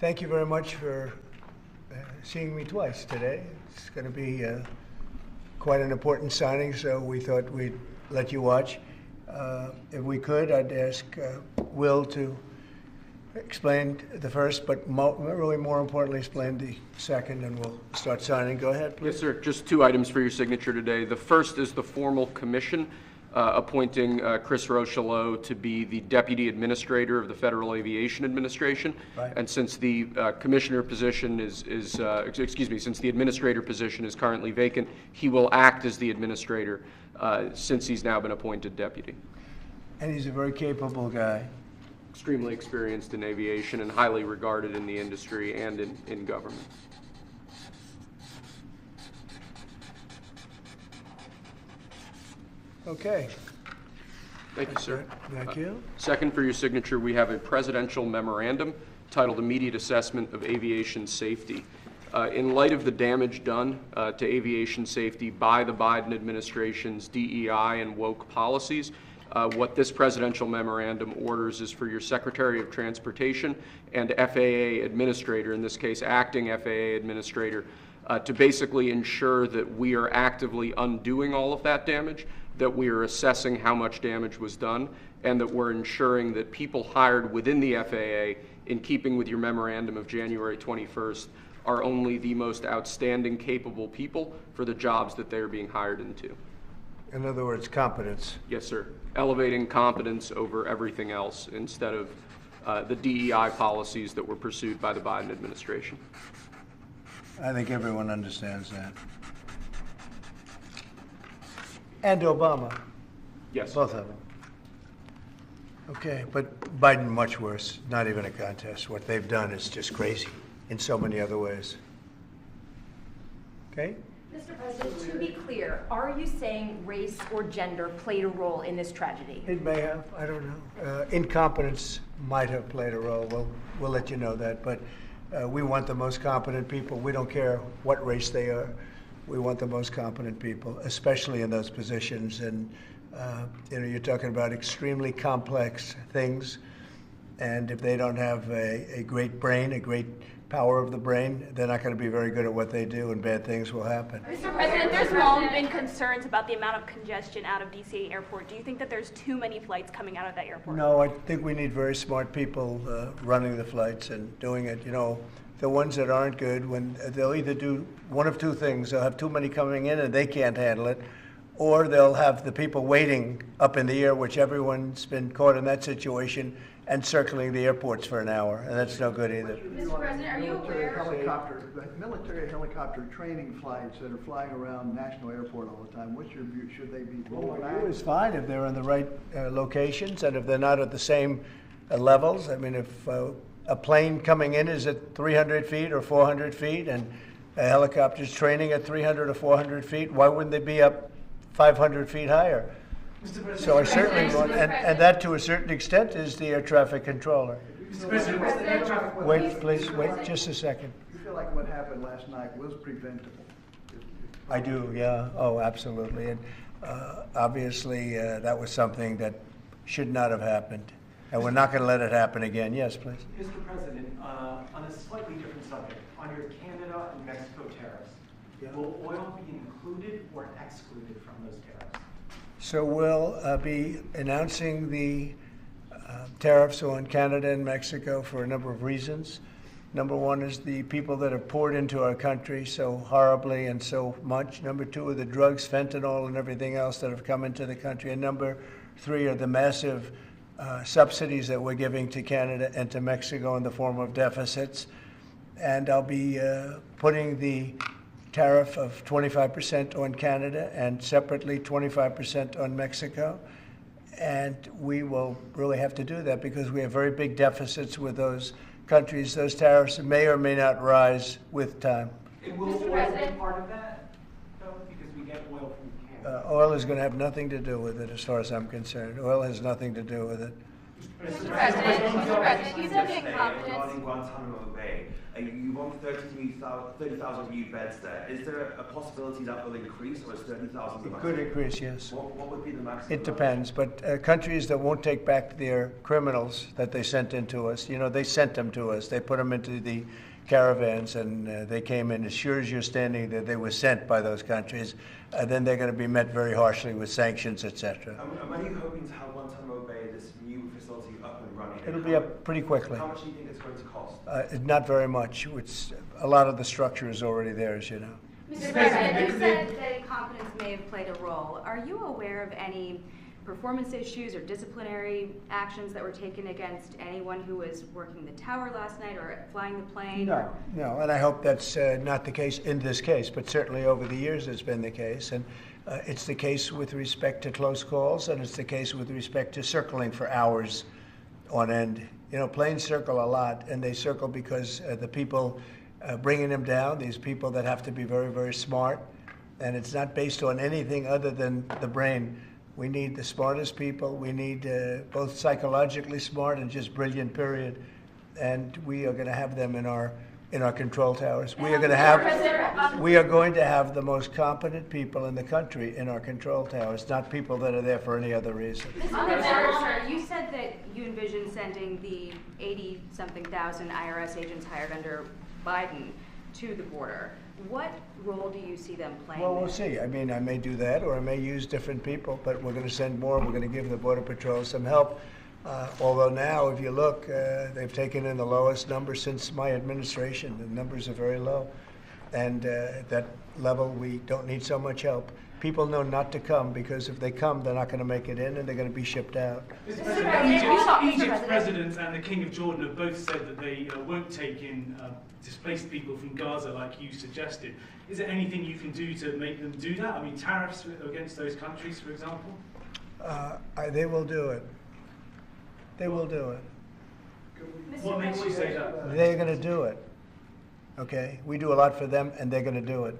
Thank you very much for seeing me twice today. It's going to be quite an important signing, so we thought we'd let you watch. If we could, I'd ask Will to explain the first, but really more importantly, explain the second, and we'll start signing. Go ahead, please. Yes, sir. Just 2 items for your signature today. The first is the formal commission appointing Chris Rochelot to be the Deputy Administrator of the Federal Aviation Administration. Right. And since the commissioner position since the administrator position is currently vacant, he will act as the administrator since he's now been appointed deputy. And he's a very capable guy. Extremely experienced in aviation and highly regarded in the industry and in government. Okay. Thank you, sir. Thank you. Second, for your signature, we have a presidential memorandum titled Immediate Assessment of Aviation Safety. In light of the damage done to aviation safety by the Biden administration's DEI and woke policies, what this presidential memorandum orders is for your Secretary of Transportation and FAA Administrator, in this case acting FAA Administrator, to basically ensure that we are actively undoing all of that damage, that we are assessing how much damage was done, and that we're ensuring that people hired within the FAA, in keeping with your memorandum of January 21st, are only the most outstanding, capable people for the jobs that they're being hired into. In other words, competence. Yes, sir. Elevating competence over everything else instead of the DEI policies that were pursued by the Biden administration. I think everyone understands that. And Obama. Yes. Both of them. Okay, but Biden much worse. Not even a contest. What they've done is just crazy in so many other ways. Okay? Mr. President, to be clear, are you saying race or gender played a role in this tragedy? It may have. I don't know. Incompetence might have played a role. We'll let you know that. But we want the most competent people. We don't care what race they are. We want the most competent people, especially in those positions. And you're talking about extremely complex things. And if they don't have a great brain, a great power of the brain, they're not going to be very good at what they do, and bad things will happen. Mr. President, there's long been concerns about the amount of congestion out of DC Airport. Do you think that there's too many flights coming out of that airport? No, I think we need very smart people running the flights and doing it. You know, the ones that aren't good, when they'll either do one of two things. They'll have too many coming in and they can't handle it, or they'll have the people waiting up in the air, which everyone's been caught in that situation, and circling the airports for an hour, and that's no good either. Mr. President, are you aware? Military helicopter training flights that are flying around National Airport all the time, what's your view? Should they be rolled back? It's fine if they're in the right locations and if they're not at the same levels. I mean, if a plane coming in is at 300 feet or 400 feet and a helicopter's training at 300 or 400 feet, why wouldn't they be up 500 feet higher? So I certainly want, and that to a certain extent is the air traffic controller. Wait, please, wait just a second. You feel like what happened last night was preventable? I do, yeah. Oh, absolutely. And obviously, that was something that should not have happened. And we're not going to let it happen again. Yes, please. Mr. President, on a slightly different subject, on your Canada and Mexico tariffs, will oil be included or excluded from those tariffs? So we'll be announcing the tariffs on Canada and Mexico for a number of reasons. Number one is the people that have poured into our country so horribly and so much. Number two are the drugs, fentanyl, and everything else that have come into the country. And number three are the massive subsidies that we're giving to Canada and to Mexico in the form of deficits. And I'll be putting the tariff of 25% on Canada and separately 25% on Mexico. And we will really have to do that because we have very big deficits with those countries. Those tariffs may or may not rise with time. Will oil be part of that, though? Because we get oil from Canada. Oil is going to have nothing to do with it as far as I'm concerned. Oil has nothing to do with it. Mr. President, you said Yesterday incompetence. regarding Guantanamo Bay, you want 30,000 new beds there. Is there a possibility that will increase, or is 30,000 the It maximum? could increase, yes. What would be the maximum? It depends, but countries that won't take back their criminals that they sent into us, they sent them to us. They put them into the caravans, and they came in. As sure as you're standing there, they were sent by those countries. Then they're going to be met very harshly with sanctions, etc. And when are you hoping to have Guantanamo Bay, this new facility, up and running? It'll be up pretty quickly. How much do you think it's going to cost? Not very much. A lot of the structure is already there, as you know. Mr. President, you said that incompetence may have played a role. Are you aware of any performance issues or disciplinary actions that were taken against anyone who was working the tower last night or flying the plane? No, and I hope that's not the case in this case, but certainly over the years it's been the case. And it's the case with respect to close calls, and it's the case with respect to circling for hours on end. Planes circle a lot, and they circle because the people bringing them down, these people that have to be very, very smart, and it's not based on anything other than the brain. We need the smartest people. We need both psychologically smart and just brilliant, period. And we are going to have them in our control towers. We are going to have the most competent people in the country in our control towers, not people that are there for any other reason. Mr. President, you said that you envision sending the 80-something thousand IRS agents hired under Biden to the border. What role do you see them playing? Well, we'll see. I may do that, or I may use different people, but we're going to send more. We're going to give the Border Patrol some help. Although now, if you look, they've taken in the lowest number since my administration. The numbers are very low. And at that level, we don't need so much help. People know not to come, because if they come, they're not going to make it in, and they're going to be shipped out. Mr. President, Egypt's president and the King of Jordan have both said that they won't take in displaced people from Gaza like you suggested. Is there anything you can do to make them do that? Tariffs against those countries, for example? They will do it. They will do it. What makes you say that? They're going to do it. Okay? We do a lot for them, and they're going to do it.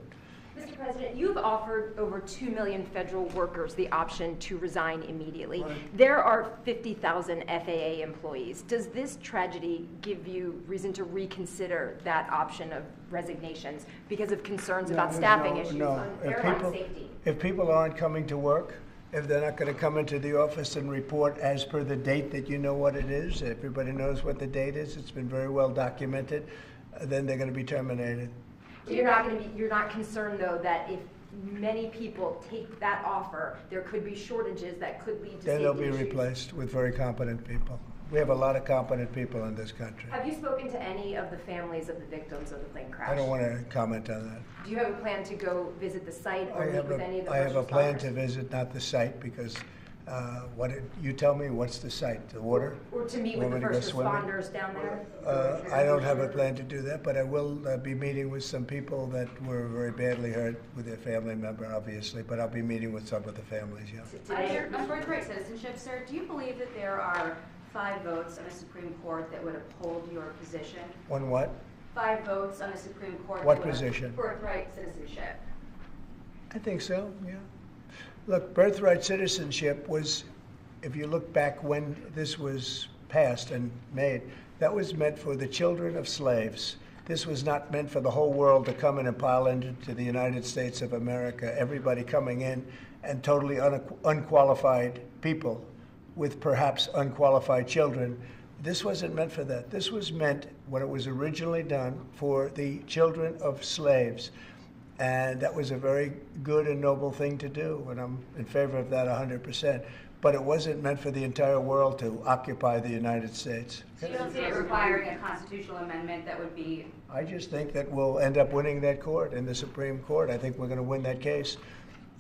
Mr. President, you've offered over 2 million federal workers the option to resign immediately. Right. There are 50,000 FAA employees. Does this tragedy give you reason to reconsider that option of resignations because of concerns about staffing issues on airline safety? If people aren't coming to work, if they're not going to come into the office and report as per the date that you know what it is, everybody knows what the date is, it's been very well documented, then they're going to be terminated. You're not concerned, though, that if many people take that offer, there could be shortages that could lead to Then they'll safety be issues? replaced with very competent people. We have a lot of competent people in this country. Have you spoken to any of the families of the victims of the plane crash? I don't want to comment on that. Do you have a plan to go visit the site or I meet have with any of the I have a plan responders? to visit, not the site, because you tell me, what's the site? The water? Or to meet You with want the me to go first swimming? responders down there? I don't have a plan to do that, but I will be meeting with some people that were very badly hurt with their family member, obviously, but I'll be meeting with some of the families, yeah. On birthright citizenship, sir, do you believe that there are 5 votes on a Supreme Court that would uphold your position? On what? 5 votes on a Supreme Court. What that would position? Birthright citizenship. I think so, yeah. Look, birthright citizenship was, if you look back when this was passed and made, that was meant for the children of slaves. This was not meant for the whole world to come in and pile into the United States of America, everybody coming in, and totally unqualified people with perhaps unqualified children. This wasn't meant for that. This was meant, when it was originally done, for the children of slaves. And that was a very good and noble thing to do, and I'm in favor of that 100%. But it wasn't meant for the entire world to occupy the United States. So you don't see it requiring a constitutional amendment that would be... I just think that we'll end up winning that court in the Supreme Court. I think we're going to win that case,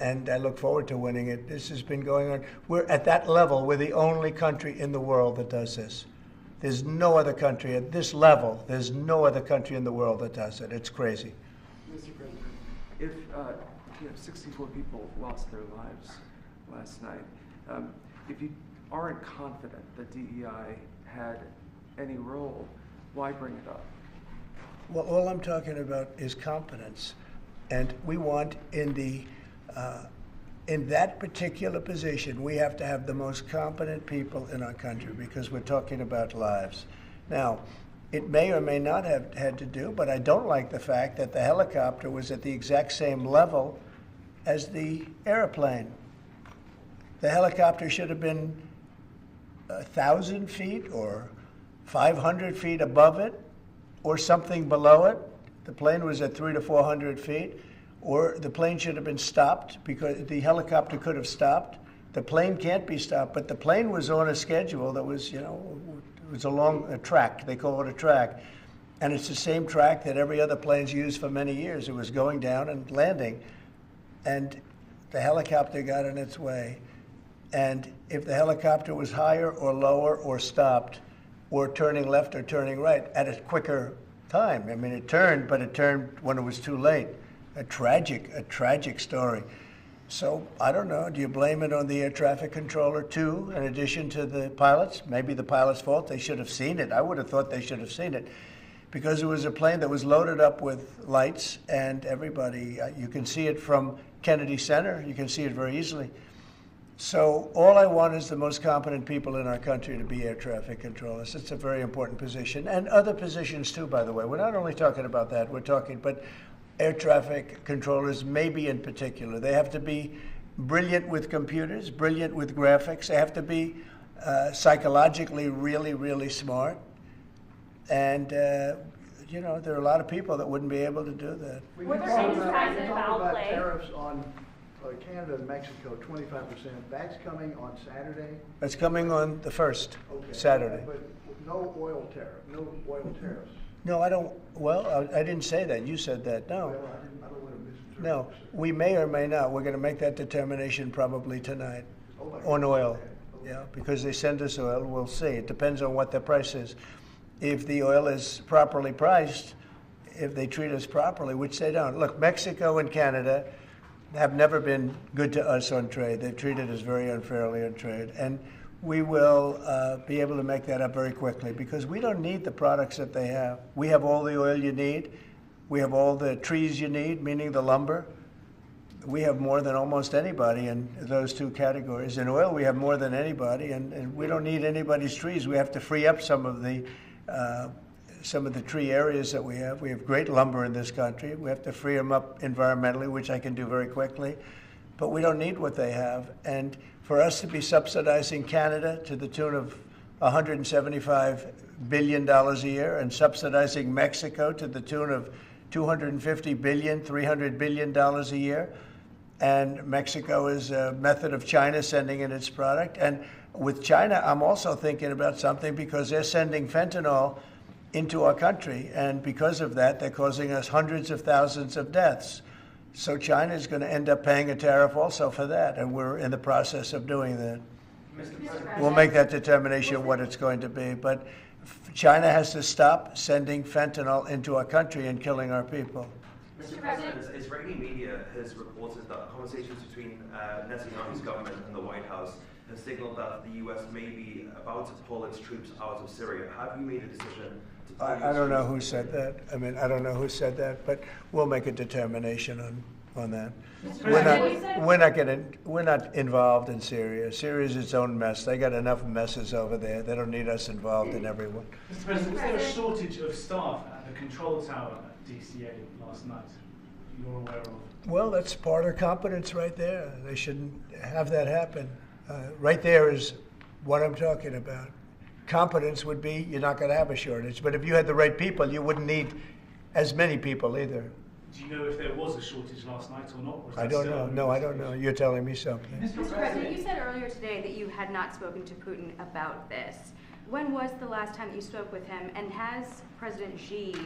and I look forward to winning it. This has been going on. We're at that level. We're the only country in the world that does this. There's no other country at this level. There's no other country in the world that does it. It's crazy. Mr. President, if 64 people lost their lives last night, if you aren't confident that DEI had any role, why bring it up? Well, all I'm talking about is competence. And we want in the in that particular position, we have to have the most competent people in our country because we're talking about lives. Now, it may or may not have had to do, but I don't like the fact that the helicopter was at the exact same level as the airplane. The helicopter should have been 1,000 feet or 500 feet above it or something below it. The plane was at 300 to 400 feet. Or the plane should have been stopped because the helicopter could have stopped. The plane can't be stopped, but the plane was on a schedule that was, it was along a track. They call it a track. And it's the same track that every other plane's used for many years. It was going down and landing. And the helicopter got in its way. And if the helicopter was higher or lower or stopped or turning left or turning right at a quicker time, I mean, it turned, but it turned when it was too late. A tragic story. So I don't know, do you blame it on the air traffic controller too, in addition to the pilots? Maybe the pilot's fault, they should have seen it. I would have thought they should have seen it because it was a plane that was loaded up with lights and everybody, you can see it from Kennedy Center, you can see it very easily. So all I want is the most competent people in our country to be air traffic controllers. It's a very important position, and other positions too, by the way. We're not only talking about that, we're talking, but air traffic controllers, maybe in particular. They have to be brilliant with computers, brilliant with graphics. They have to be psychologically really, really smart. And, there are a lot of people that wouldn't be able to do that. Were there any signs of foul about play? tariffs on Canada and Mexico, 25%. That's coming on Saturday? That's coming on the 1st, Okay. Saturday. But no oil tariffs. No, I don't. Well, I didn't say that. You said that. No. Well, I don't want to misinterpret. No. We may or may not. We're going to make that determination probably tonight on oil. Yeah, because they send us oil. We'll see. It depends on what the price is. If the oil is properly priced, if they treat us properly, which they don't. Look, Mexico and Canada have never been good to us on trade. They've treated us very unfairly on trade. And we will be able to make that up very quickly because we don't need the products that they have. We have all the oil you need. We have all the trees you need, meaning the lumber. We have more than almost anybody in those two categories. In oil, we have more than anybody, and we don't need anybody's trees. We have to free up some of the tree areas that we have. We have great lumber in this country. We have to free them up environmentally, which I can do very quickly. But we don't need what they have. And for us to be subsidizing Canada to the tune of $175 billion a year and subsidizing Mexico to the tune of $250 billion, $300 billion a year, and Mexico is a method of China sending in its product. And with China, I'm also thinking about something because they're sending fentanyl into our country, and because of that, they're causing us hundreds of thousands of deaths. So China is going to end up paying a tariff also for that, and we're in the process of doing that. We'll make that determination what it's going to be, but China has to stop sending fentanyl into our country and killing our people. Mr. President, Israeli media has reported that conversations between Netanyahu's government and the White House have signaled that the U.S. may be about to pull its troops out of Syria. Have you made a decision to pull I don't know who said that. I mean, I don't know who said that, but we'll make a determination on that. We're not involved in Syria. Syria is its own mess. They got enough messes over there. They don't need us involved in every one. Mr. President, was there a shortage of staff at the control tower at DCA last night you're aware of? Well, that's part of competence right there. They shouldn't have that happen. Right there is what I'm talking about. Competence would be you're not going to have a shortage. But if you had the right people, you wouldn't need as many people either. Do you know if there was a shortage last night or not? Or I don't know. No, I don't know. You're telling me something. Mr. President, you said earlier today that you had not spoken to Putin about this. When was the last time that you spoke with him? And has President Xi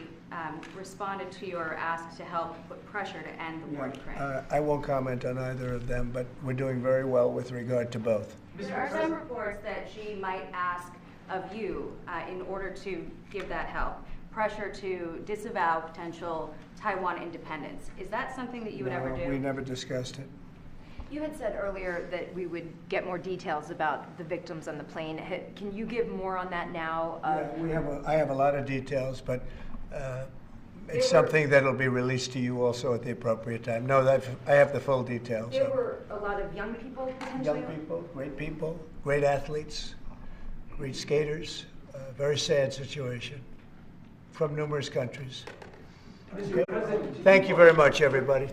responded to your ask to help put pressure to end the war in Ukraine? I won't comment on either of them, but we're doing very well with regard to both. There are some reports that Xi might ask of you, in order to give that help, pressure to disavow potential Taiwan independence. Is that something that you would ever do? We never discussed it. You had said earlier that we would get more details about the victims on the plane. Can you give more on that now? I have a lot of details, but it's something that'll be released to you also at the appropriate time. No, I have the full details. There were a lot of young people potentially? Young people, great athletes, great skaters. Very sad situation from numerous countries. Okay. Thank you very much, everybody.